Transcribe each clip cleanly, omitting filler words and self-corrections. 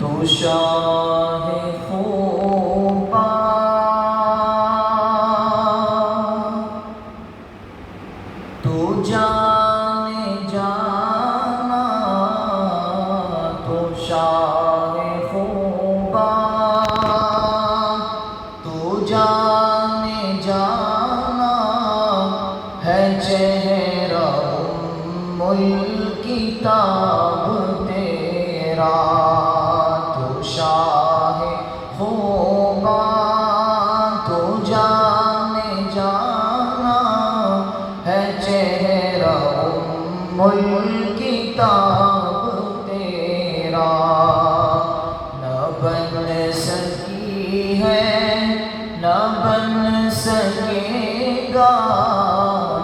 تو شاہ خوباں تو جانے جانا، تو شاہ خوباں تو جانے جانا ہے چہرہ ام الکتاب تیرا، تو شاہ خوباں تو جانے جانا ہے چہرہ ام الکتاب تیرا، نہ بن سکی ہے نہ بن سکے گا،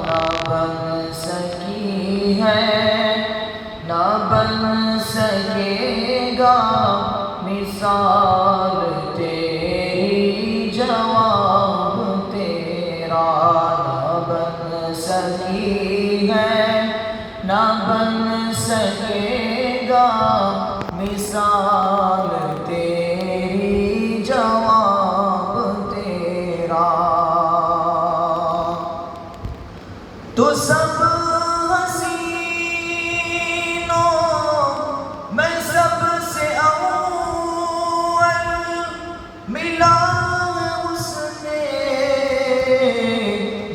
نہ بن سکی ہے نہ بن سکے گا مثال تیری جواب تیرا، نہ بن سکی ہے نہ بن سکے گا مثال تیری جواب تیرا، تو سب حسینوں میں سب سے اول ملا ہے اس نے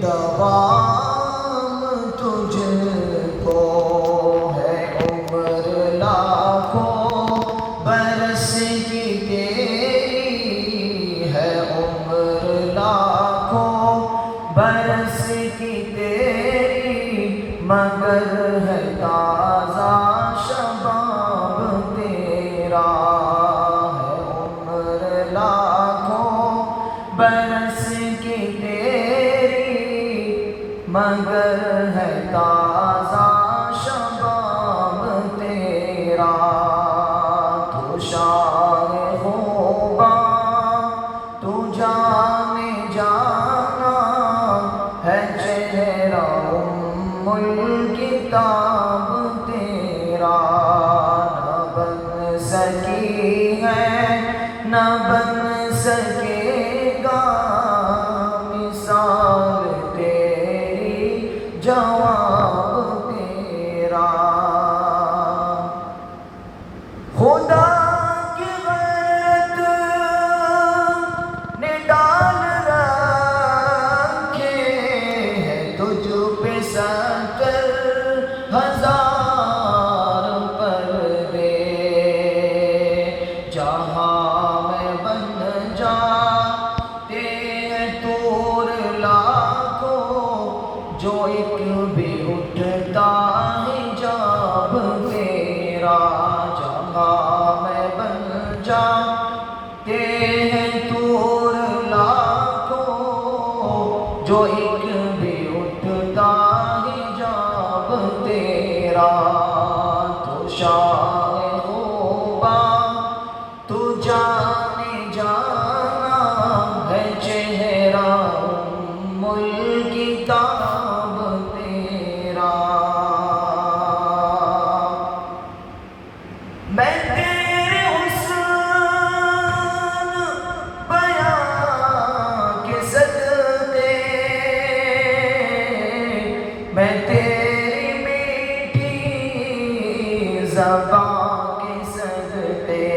دوام تجھ کو، ہے عمر لاکھوں برس کی تیری، ہے عمر لاکھوں برس کی تیری، مگر ہے تازہ شباب تیرا، ہے عمر لاکھوں برس کی تیری، مگر ہے تازہ شباب تیرا، تو شاہ خوباں تو جانے جانا ہے چہرہ ام الکتاب تیرا، نہ بن سکی ہے نہ بن سکے گا مثال تیری جواب تیرا، خدا کی غیرت نے ڈال رکھے ہیں تجھ پہ 70 ہزار پردے، جہاں میں بن جاتے ہیں طور لاکھوں، جو ایک بھی اٹھتا حجاب تیرا، جہاں میں بن جاتے ہیں طور لاکھوں، جو ایک بھی اٹھتا حجاب تیرا، تو شاہ خوباں تو جانے جانا ہے چہرہ ام الکتاب تیرا، میں تیرے حسن بیان کے صدقے، میں تیری میٹھی زبان کے صدقے،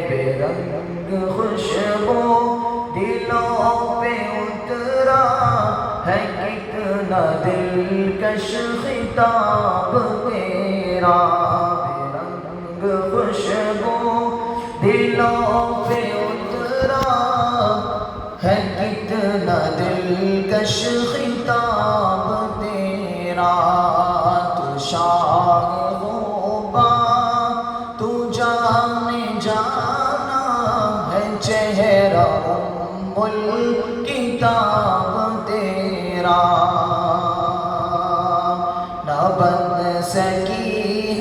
بے رنگ خوشبو دلوں پہ اترا ہے کتنا دلکش خطاب تیرا، بے رنگ خوشبو دلوں پہ اترا ہے کتنا دلکش خطاب تیرا، تو شاہ خوباں تو جانے جانا ہے چہرہ ام الکتاب تیرا، نہ بن سکی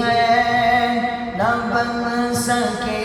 ہے نہ بن سکے